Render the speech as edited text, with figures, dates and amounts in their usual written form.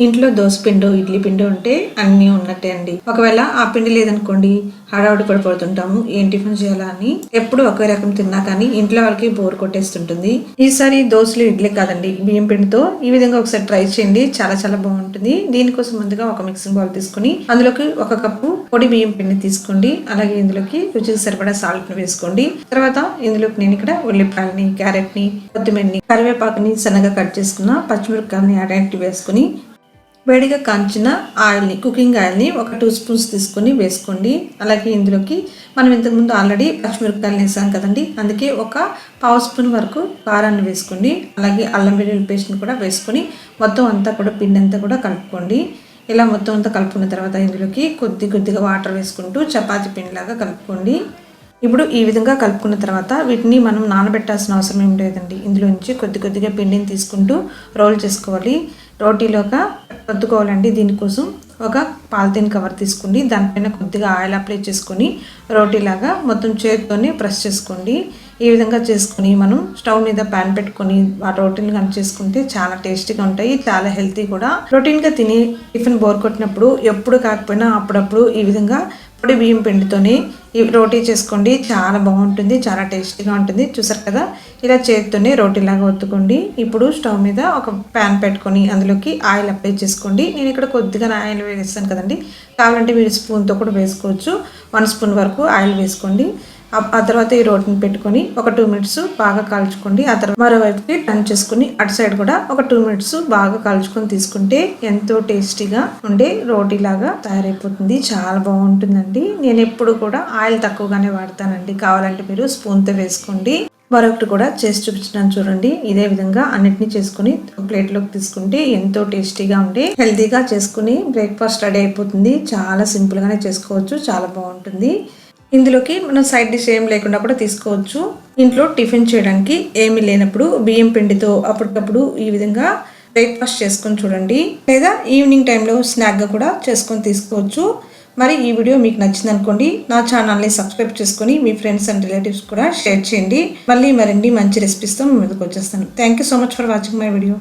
ఇంట్లో దోశ పిండో ఇడ్లీ పిండో ఉంటే అన్నీ ఉన్నట్టే అండి. ఒకవేళ ఆ పిండి లేదనుకోండి హడావుడి పడిపోతుంటాము, ఏం టిఫిన్ చేయాలా అని. ఎప్పుడు ఒకే రకం తిన్నా కానీ ఇంట్లో వాళ్ళకి బోర్ కొట్టేస్తుంటుంది. ఈసారి దోశలు ఇడ్లీ కాదండి, బియ్యం పిండితో ఈ విధంగా ఒకసారి ట్రై చేయండి, చాలా చాలా బాగుంటుంది. దీనికోసం ముందుగా ఒక మిక్సింగ్ బౌల్ తీసుకుని అందులోకి 1 కప్పు పొడి బియ్యం పిండి తీసుకోండి. అలాగే ఇందులోకి రుచికి సరిపడా సాల్ట్ ని వేసుకోండి. తర్వాత ఇందులోకి నేను ఇక్కడ ఉల్లిపాయలని, క్యారెట్ ని, కొత్తిమీరని, కరివేపాకుని సన్నగా కట్ చేసుకున్న పచ్చిమిరపకాయలని అడెంటి వేసుకుని వేడిగా కాంచిన ఆయిల్ని, కుకింగ్ ఆయిల్ని ఒక 2 స్పూన్స్ తీసుకొని వేసుకోండి. అలాగే ఇందులోకి మనం ఇంతకుముందు ఆల్రెడీ పచ్చిమిరపకాయలు వేసాం కదండి, అందుకే ఒక 1/2 స్పూన్ వరకు కారాన్ని వేసుకోండి. అలాగే అల్లం వెల్లుల్లి పేస్ట్ని కూడా వేసుకొని మొత్తం అంతా కూడా పిండి అంతా కూడా కలుపుకోండి. ఇలా మొత్తం అంతా కలుపుకున్న తర్వాత ఇందులోకి కొద్దిగా వాటర్ వేసుకుంటూ చపాతీ పిండిలాగా కలుపుకోండి. ఇప్పుడు ఈ విధంగా కలుపుకున్న తర్వాత వీటిని మనం నానబెట్టాల్సిన అవసరం ఏం లేదండి. ఇందులో నుంచి కొద్దిగా పిండిని తీసుకుంటూ రోల్ చేసుకోవాలి. రోటీలోగా వత్తుకోవాలండి. దీనికోసం ఒక పాలిథిన్ కవర్ తీసుకోండి. దానిపైన కొద్దిగా ఆయిల్ అప్లై చేసుకొని రోటీలాగా మొత్తం చేతితోనే ప్రెస్ చేసుకోండి. ఈ విధంగా చేసుకొని మనం స్టవ్ మీద ప్యాన్ పెట్టుకొని ఆ రోటీలు కనుక చేసుకుంటే చాలా టేస్టీగా ఉంటాయి, చాలా హెల్తీ కూడా. రొటీన్గా తిని టిఫిన్ బోర్ కొట్టినప్పుడు ఎప్పుడు కాకపోయినా అప్పుడప్పుడు ఈ విధంగా పొడి బియ్యం పిండితోనే ఈ రోటీ చేసుకోండి, చాలా బాగుంటుంది, చాలా టేస్టీగా ఉంటుంది. చూసారు కదా, ఇలా చేతితోనే రోటీలాగా ఒత్తుకోండి. ఇప్పుడు స్టవ్ మీద ఒక ప్యాన్ పెట్టుకొని అందులోకి ఆయిల్ అప్లై చేసుకోండి. నేను ఇక్కడ కొద్దిగా ఆయిల్ వేస్తాను కదండి, కావాలంటే మీరు స్పూన్తో కూడా వేసుకోవచ్చు. 1 స్పూన్ వరకు ఆయిల్ వేసుకోండి. ఆ తర్వాత ఈ రోటీని పెట్టుకొని ఒక 2 మినిట్స్ బాగా కాల్చుకోండి. ఆ తర్వాత మరోవైపుకి టర్న్ చేసుకుని అటు సైడ్ కూడా ఒక 2 మినిట్స్ బాగా కాల్చుకొని తీసుకుంటే ఎంతో టేస్టీగా ఉండే రోటీ లాగా తయారైపోతుంది. చాలా బాగుంటుందండి. నేను ఎప్పుడు కూడా ఆయిల్ తక్కువగానే వాడతానండి, కావాలంటే మీరు స్పూన్తో వేసుకోండి. మరొకటి కూడా చేసి చూపించినాను చూడండి. ఇదే విధంగా అన్నిటినీ చేసుకుని ప్లేట్లోకి తీసుకుంటే ఎంతో టేస్టీగా ఉండి హెల్తీగా చేసుకుని బ్రేక్ఫాస్ట్ రెడీ అయిపోతుంది. చాలా సింపుల్గానే చేసుకోవచ్చు, చాలా బాగుంటుంది. ఇందులోకి మనం సైడ్ డిష్ ఏం లేకుండా కూడా తీసుకోవచ్చు. ఇంట్లో టిఫిన్ చేయడానికి ఏమీ లేనప్పుడు బియ్యం పిండితో అప్పటికప్పుడు ఈ విధంగా బ్రేక్ఫాస్ట్ చేసుకొని చూడండి, లేదా ఈవినింగ్ టైంలో స్నాక్గా కూడా చేసుకొని తీసుకోవచ్చు. మరి ఈ వీడియో మీకు నచ్చింది అనుకోండి, నా ఛానల్ని సబ్స్క్రైబ్ చేసుకొని మీ ఫ్రెండ్స్ అండ్ రిలేటివ్స్ కూడా షేర్ చేయండి. మళ్ళీ మరిన్ని మంచి రెసిపీస్తో మీ ముందుకు వచ్చేస్తాను. Thank you so much for watching my video.